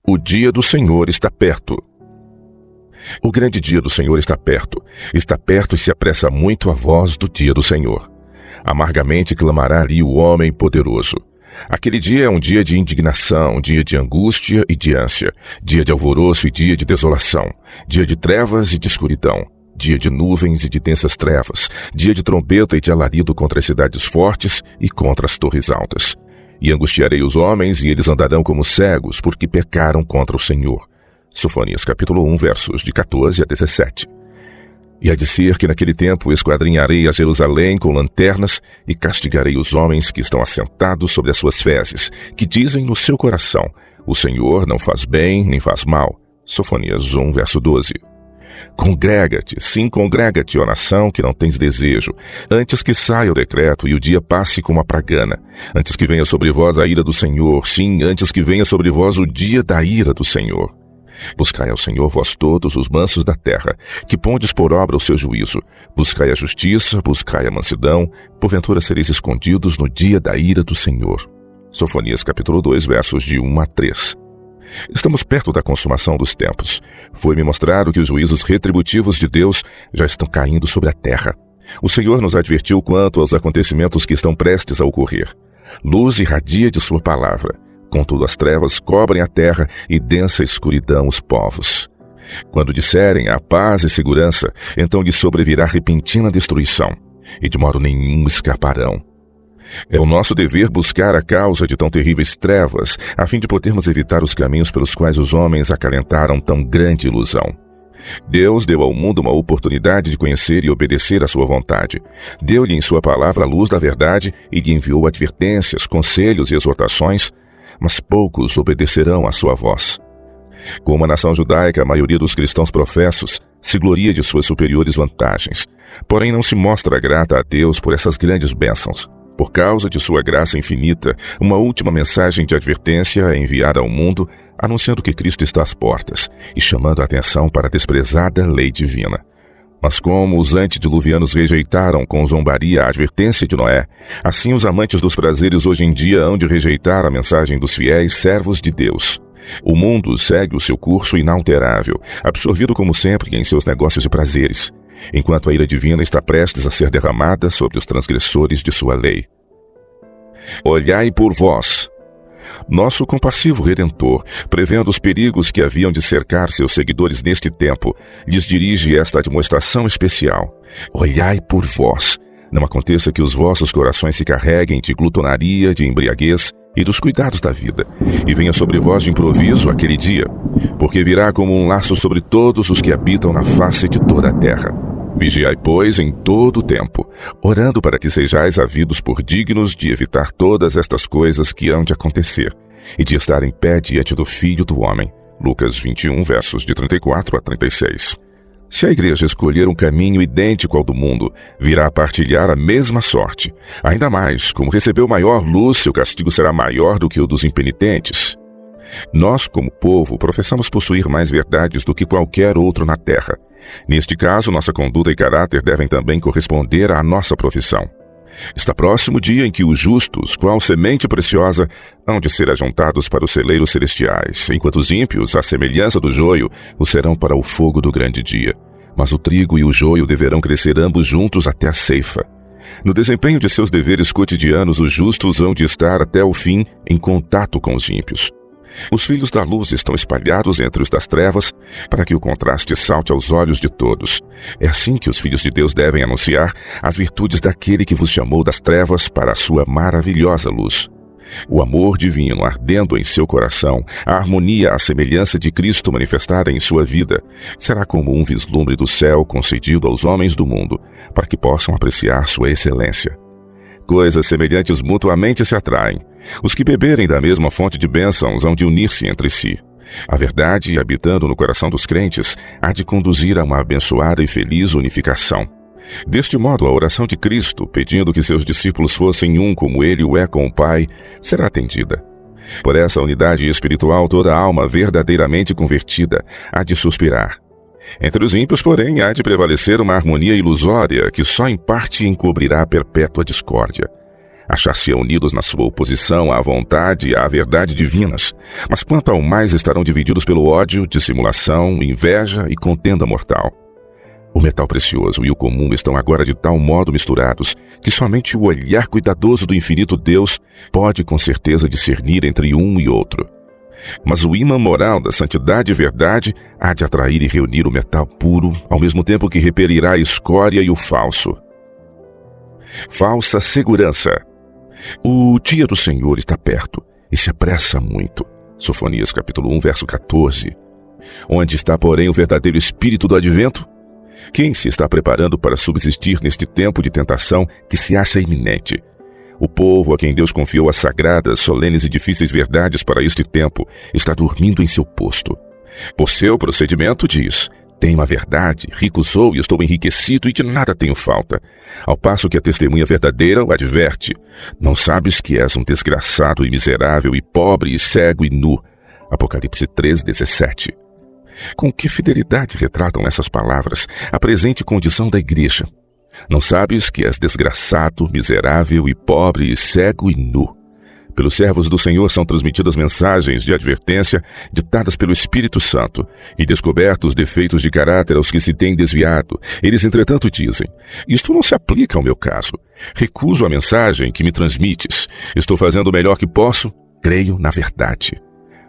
O dia do Senhor está perto. O grande dia do Senhor está perto e se apressa muito a voz do dia do Senhor. Amargamente clamará ali o homem poderoso. Aquele dia é um dia de indignação, dia de angústia e de ânsia, dia de alvoroço e dia de desolação, dia de trevas e de escuridão, dia de nuvens e de densas trevas, dia de trombeta e de alarido contra as cidades fortes e contra as torres altas. E angustiarei os homens, e eles andarão como cegos, porque pecaram contra o Senhor. Sofonias capítulo 1, versos de 14 a 17. E há de ser que naquele tempo esquadrinharei a Jerusalém com lanternas e castigarei os homens que estão assentados sobre as suas fezes, que dizem no seu coração, o Senhor não faz bem nem faz mal. Sofonias 1, verso 12. Congrega-te, sim, congrega-te, ó nação que não tens desejo, antes que saia o decreto e o dia passe como a pragana, antes que venha sobre vós a ira do Senhor, sim, antes que venha sobre vós o dia da ira do Senhor. Buscai ao Senhor vós todos os mansos da terra, que pondes por obra o seu juízo. Buscai a justiça, buscai a mansidão, porventura sereis escondidos no dia da ira do Senhor. Sofonias capítulo 2, versos de 1 a 3. Estamos perto da consumação dos tempos. Foi-me mostrado que os juízos retributivos de Deus já estão caindo sobre a terra. O Senhor nos advertiu quanto aos acontecimentos que estão prestes a ocorrer. Luz irradia de sua palavra. Contudo, as trevas cobrem a terra e densa escuridão os povos. Quando disserem a paz e segurança, então lhes sobrevirá repentina destruição, e de modo nenhum escaparão. É o nosso dever buscar a causa de tão terríveis trevas, a fim de podermos evitar os caminhos pelos quais os homens acalentaram tão grande ilusão. Deus deu ao mundo uma oportunidade de conhecer e obedecer à sua vontade. Deu-lhe em sua palavra a luz da verdade e lhe enviou advertências, conselhos e exortações, mas poucos obedecerão à sua voz. Como a nação judaica, a maioria dos cristãos professos se gloria de suas superiores vantagens, porém não se mostra grata a Deus por essas grandes bênçãos. Por causa de sua graça infinita, uma última mensagem de advertência é enviada ao mundo, anunciando que Cristo está às portas e chamando a atenção para a desprezada lei divina. Mas como os antediluvianos rejeitaram com zombaria a advertência de Noé, assim os amantes dos prazeres hoje em dia hão de rejeitar a mensagem dos fiéis servos de Deus. O mundo segue o seu curso inalterável, absorvido como sempre em seus negócios e prazeres, enquanto a ira divina está prestes a ser derramada sobre os transgressores de sua lei. Olhai por vós. Nosso compassivo Redentor, prevendo os perigos que haviam de cercar seus seguidores neste tempo, lhes dirige esta admoestação especial. Olhai por vós. Não aconteça que os vossos corações se carreguem de glutonaria, de embriaguez e dos cuidados da vida, e venha sobre vós de improviso aquele dia, porque virá como um laço sobre todos os que habitam na face de toda a terra. Vigiai, pois, em todo o tempo, orando para que sejais havidos por dignos de evitar todas estas coisas que hão de acontecer, e de estar em pé diante do Filho do Homem. Lucas 21, versos de 34 a 36. Se a igreja escolher um caminho idêntico ao do mundo, virá a partilhar a mesma sorte. Ainda mais, como recebeu maior luz, seu castigo será maior do que o dos impenitentes. Nós, como povo, professamos possuir mais verdades do que qualquer outro na terra. Neste caso, nossa conduta e caráter devem também corresponder à nossa profissão. Está próximo o dia em que os justos, qual semente preciosa, hão de ser ajuntados para os celeiros celestiais, enquanto os ímpios, à semelhança do joio, o serão para o fogo do grande dia. Mas o trigo e o joio deverão crescer ambos juntos até a ceifa. No desempenho de seus deveres cotidianos, os justos hão de estar até o fim em contato com os ímpios. Os filhos da luz estão espalhados entre os das trevas, para que o contraste salte aos olhos de todos. É assim que os filhos de Deus devem anunciar as virtudes daquele que vos chamou das trevas para a sua maravilhosa luz. O amor divino ardendo em seu coração, a harmonia à semelhança de Cristo manifestada em sua vida, será como um vislumbre do céu concedido aos homens do mundo, para que possam apreciar sua excelência. Coisas semelhantes mutuamente se atraem. Os que beberem da mesma fonte de bênçãos hão de unir-se entre si. A verdade, habitando no coração dos crentes, há de conduzir a uma abençoada e feliz unificação. Deste modo, a oração de Cristo, pedindo que seus discípulos fossem um como ele o é com o Pai, será atendida. Por essa unidade espiritual, toda alma verdadeiramente convertida há de suspirar. Entre os ímpios, porém, há de prevalecer uma harmonia ilusória que só em parte encobrirá a perpétua discórdia. Achar-se unidos na sua oposição à vontade e à verdade divinas, mas quanto ao mais estarão divididos pelo ódio, dissimulação, inveja e contenda mortal. O metal precioso e o comum estão agora de tal modo misturados que somente o olhar cuidadoso do infinito Deus pode com certeza discernir entre um e outro. Mas o ímã moral da santidade e verdade há de atrair e reunir o metal puro, ao mesmo tempo que repelirá a escória e o falso. Falsa segurança. O dia do Senhor está perto e se apressa muito. Sofonias capítulo 1, verso 14. Onde está, porém, o verdadeiro espírito do advento? Quem se está preparando para subsistir neste tempo de tentação que se acha iminente? O povo a quem Deus confiou as sagradas, solenes e difíceis verdades para este tempo está dormindo em seu posto. Por seu procedimento diz: tenho a verdade, rico sou e estou enriquecido e de nada tenho falta. Ao passo que a testemunha verdadeira o adverte: não sabes que és um desgraçado e miserável e pobre e cego e nu. Apocalipse 3:17. Com que fidelidade retratam essas palavras a presente condição da igreja? Não sabes que és desgraçado, miserável e pobre e cego e nu. Pelos servos do Senhor são transmitidas mensagens de advertência ditadas pelo Espírito Santo e descobertos defeitos de caráter aos que se têm desviado. Eles, entretanto, dizem: isto não se aplica ao meu caso. Recuso a mensagem que me transmites. Estou fazendo o melhor que posso. Creio na verdade.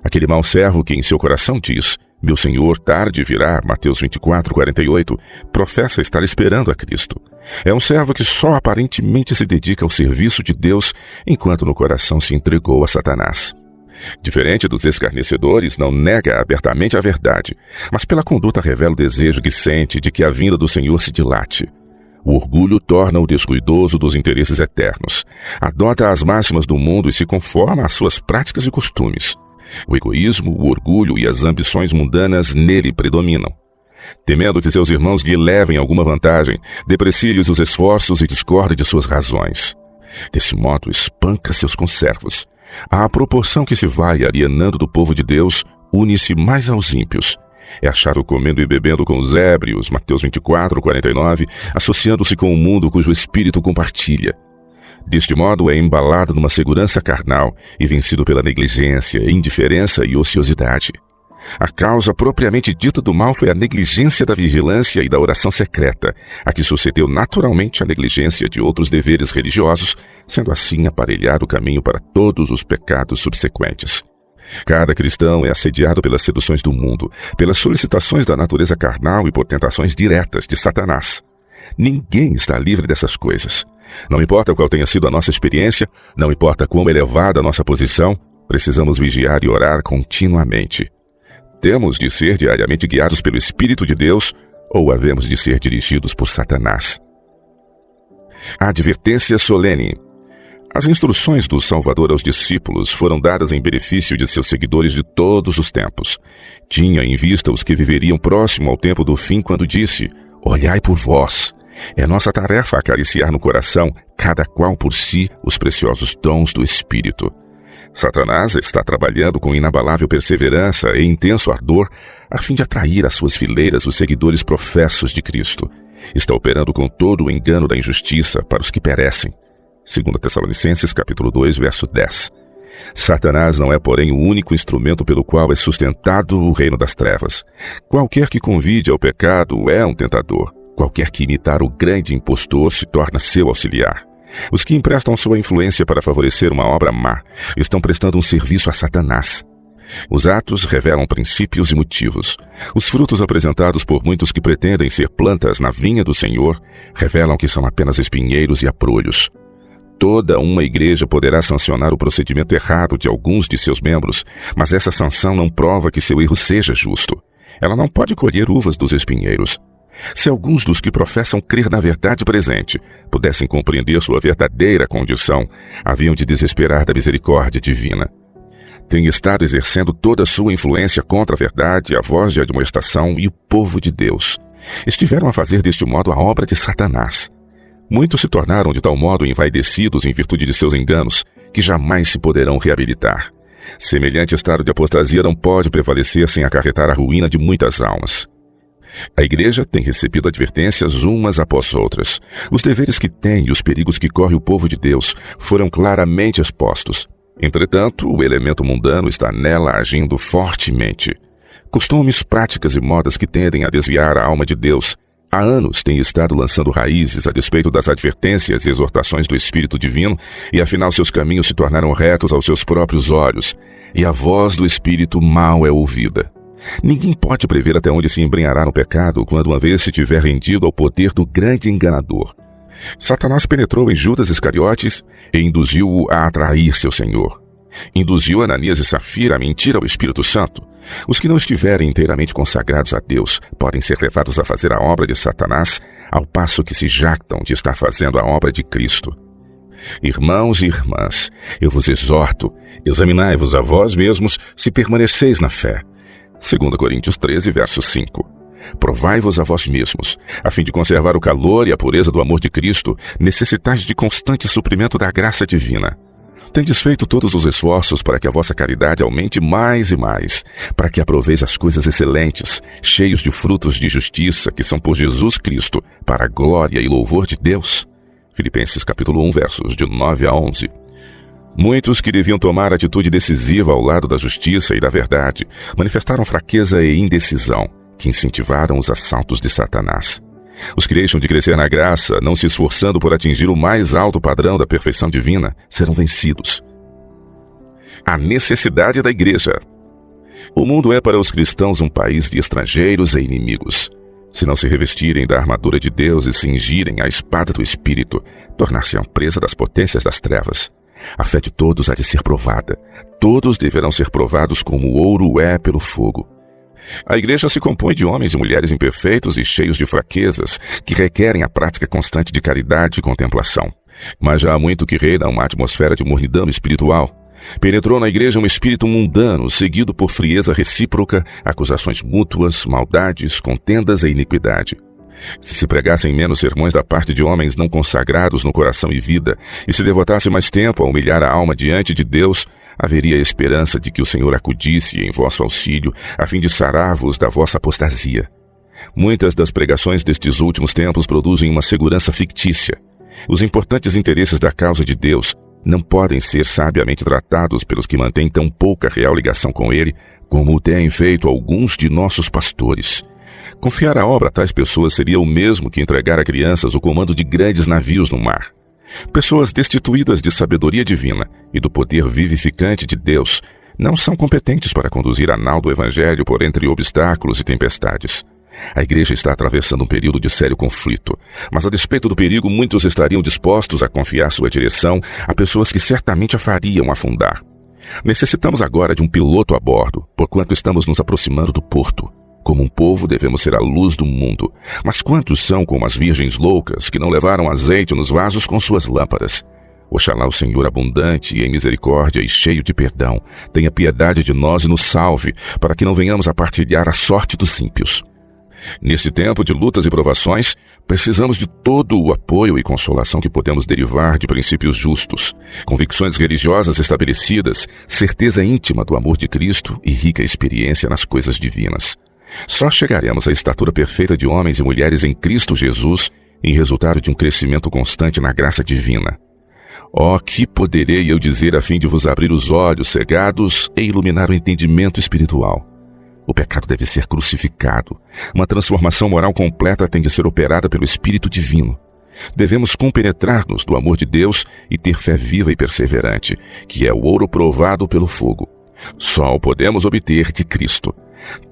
Aquele mau servo que em seu coração diz: meu Senhor tarde virá, Mateus 24:48, professa estar esperando a Cristo. É um servo que só aparentemente se dedica ao serviço de Deus, enquanto no coração se entregou a Satanás. Diferente dos escarnecedores, não nega abertamente a verdade, mas pela conduta revela o desejo que sente de que a vinda do Senhor se dilate. O orgulho torna-o descuidoso dos interesses eternos. Adota as máximas do mundo e se conforma às suas práticas e costumes. O egoísmo, o orgulho e as ambições mundanas nele predominam. Temendo que seus irmãos lhe levem alguma vantagem, deprecie-lhes os esforços e discorde de suas razões. Desse modo, espanca seus conservos. À proporção que se vai alienando do povo de Deus, une-se mais aos ímpios. É achado comendo e bebendo com os ébrios, Mateus 24:49, associando-se com o mundo cujo espírito compartilha. Deste modo, é embalado numa segurança carnal e vencido pela negligência, indiferença e ociosidade. A causa propriamente dita do mal foi a negligência da vigilância e da oração secreta, a que sucedeu naturalmente a negligência de outros deveres religiosos, sendo assim aparelhado o caminho para todos os pecados subsequentes. Cada cristão é assediado pelas seduções do mundo, pelas solicitações da natureza carnal e por tentações diretas de Satanás. Ninguém está livre dessas coisas. Não importa qual tenha sido a nossa experiência, não importa quão elevada a nossa posição, precisamos vigiar e orar continuamente. Temos de ser diariamente guiados pelo Espírito de Deus ou havemos de ser dirigidos por Satanás? A advertência solene. As instruções do Salvador aos discípulos foram dadas em benefício de seus seguidores de todos os tempos. Tinha em vista os que viveriam próximo ao tempo do fim quando disse: olhai por vós. É nossa tarefa acariciar no coração, cada qual por si, os preciosos dons do Espírito. Satanás está trabalhando com inabalável perseverança e intenso ardor a fim de atrair às suas fileiras os seguidores professos de Cristo. Está operando com todo o engano da injustiça para os que perecem. 2 Tessalonicenses capítulo 2, verso 10. Satanás não é, porém, o único instrumento pelo qual é sustentado o reino das trevas. Qualquer que convide ao pecado é um tentador. Qualquer que imitar o grande impostor se torna seu auxiliar. Os que emprestam sua influência para favorecer uma obra má estão prestando um serviço a Satanás. Os atos revelam princípios e motivos. Os frutos apresentados por muitos que pretendem ser plantas na vinha do Senhor revelam que são apenas espinheiros e abrolhos. Toda uma igreja poderá sancionar o procedimento errado de alguns de seus membros, mas essa sanção não prova que seu erro seja justo. Ela não pode colher uvas dos espinheiros. Se alguns dos que professam crer na verdade presente pudessem compreender sua verdadeira condição, haviam de desesperar da misericórdia divina. Tem estado exercendo toda a sua influência contra a verdade, a voz de admoestação e o povo de Deus. Estiveram a fazer deste modo a obra de Satanás. Muitos se tornaram de tal modo envaidecidos em virtude de seus enganos, que jamais se poderão reabilitar. Semelhante estado de apostasia não pode prevalecer sem acarretar a ruína de muitas almas. A igreja tem recebido advertências umas após outras. Os deveres que tem e os perigos que corre o povo de Deus foram claramente expostos. Entretanto, o elemento mundano está nela agindo fortemente. Costumes, práticas e modas que tendem a desviar a alma de Deus há anos têm estado lançando raízes a despeito das advertências e exortações do Espírito Divino, e afinal seus caminhos se tornaram retos aos seus próprios olhos, e a voz do Espírito mal é ouvida. Ninguém pode prever até onde se embrenhará no pecado quando uma vez se tiver rendido ao poder do grande enganador. Satanás penetrou em Judas Iscariotes e induziu-o a atrair seu Senhor. Induziu Ananias e Safira a mentir ao Espírito Santo. Os que não estiverem inteiramente consagrados a Deus podem ser levados a fazer a obra de Satanás, ao passo que se jactam de estar fazendo a obra de Cristo. Irmãos e irmãs, eu vos exorto, examinai-vos a vós mesmos se permaneceis na fé. 2 Coríntios 13, verso 5. Provai-vos a vós mesmos, a fim de conservar o calor e a pureza do amor de Cristo, necessitais de constante suprimento da graça divina. Tendes feito todos os esforços para que a vossa caridade aumente mais e mais, para que aproveis as coisas excelentes, cheios de frutos de justiça, que são por Jesus Cristo, para a glória e louvor de Deus. Filipenses capítulo 1, versos de 9 a 11. Muitos que deviam tomar atitude decisiva ao lado da justiça e da verdade, manifestaram fraqueza e indecisão, que incentivaram os assaltos de Satanás. Os que deixam de crescer na graça, não se esforçando por atingir o mais alto padrão da perfeição divina, serão vencidos. A necessidade da igreja. O mundo é para os cristãos um país de estrangeiros e inimigos. Se não se revestirem da armadura de Deus e cingirem a espada do Espírito, tornar-se-ão presa das potências das trevas. A fé de todos há de ser provada. Todos deverão ser provados como o ouro é pelo fogo. A igreja se compõe de homens e mulheres imperfeitos e cheios de fraquezas, que requerem a prática constante de caridade e contemplação. Mas já há muito que reina uma atmosfera de mornidão espiritual. Penetrou na igreja um espírito mundano, seguido por frieza recíproca, acusações mútuas, maldades, contendas e iniquidade. Se pregassem menos sermões da parte de homens não consagrados no coração e vida, e se devotasse mais tempo a humilhar a alma diante de Deus, haveria esperança de que o Senhor acudisse em vosso auxílio, a fim de sarar-vos da vossa apostasia. Muitas das pregações destes últimos tempos produzem uma segurança fictícia. Os importantes interesses da causa de Deus não podem ser sabiamente tratados pelos que mantêm tão pouca real ligação com Ele, como o têm feito alguns de nossos pastores. Confiar a obra a tais pessoas seria o mesmo que entregar a crianças o comando de grandes navios no mar. Pessoas destituídas de sabedoria divina e do poder vivificante de Deus não são competentes para conduzir a nau do Evangelho por entre obstáculos e tempestades. A igreja está atravessando um período de sério conflito, mas a despeito do perigo, muitos estariam dispostos a confiar sua direção a pessoas que certamente a fariam afundar. Necessitamos agora de um piloto a bordo, porquanto estamos nos aproximando do porto. Como um povo, devemos ser a luz do mundo. Mas quantos são como as virgens loucas, que não levaram azeite nos vasos com suas lâmpadas? Oxalá o Senhor, abundante em misericórdia e cheio de perdão, tenha piedade de nós e nos salve, para que não venhamos a partilhar a sorte dos ímpios. Neste tempo de lutas e provações, precisamos de todo o apoio e consolação que podemos derivar de princípios justos, convicções religiosas estabelecidas, certeza íntima do amor de Cristo e rica experiência nas coisas divinas. Só chegaremos à estatura perfeita de homens e mulheres em Cristo Jesus em resultado de um crescimento constante na graça divina. Oh, que poderei eu dizer a fim de vos abrir os olhos cegados e iluminar o entendimento espiritual? O pecado deve ser crucificado. Uma transformação moral completa tem de ser operada pelo Espírito Divino. Devemos compenetrar-nos do amor de Deus e ter fé viva e perseverante, que é o ouro provado pelo fogo. Só o podemos obter de Cristo.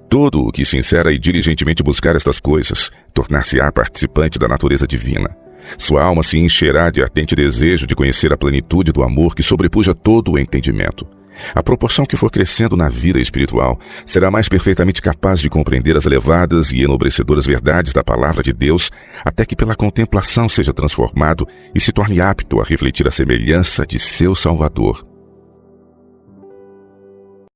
Todo o que sincera e diligentemente buscar estas coisas, tornar-se-á participante da natureza divina. Sua alma se encherá de ardente desejo de conhecer a plenitude do amor que sobrepuja todo o entendimento. A proporção que for crescendo na vida espiritual será mais perfeitamente capaz de compreender as elevadas e enobrecedoras verdades da palavra de Deus, até que pela contemplação seja transformado e se torne apto a refletir a semelhança de seu Salvador.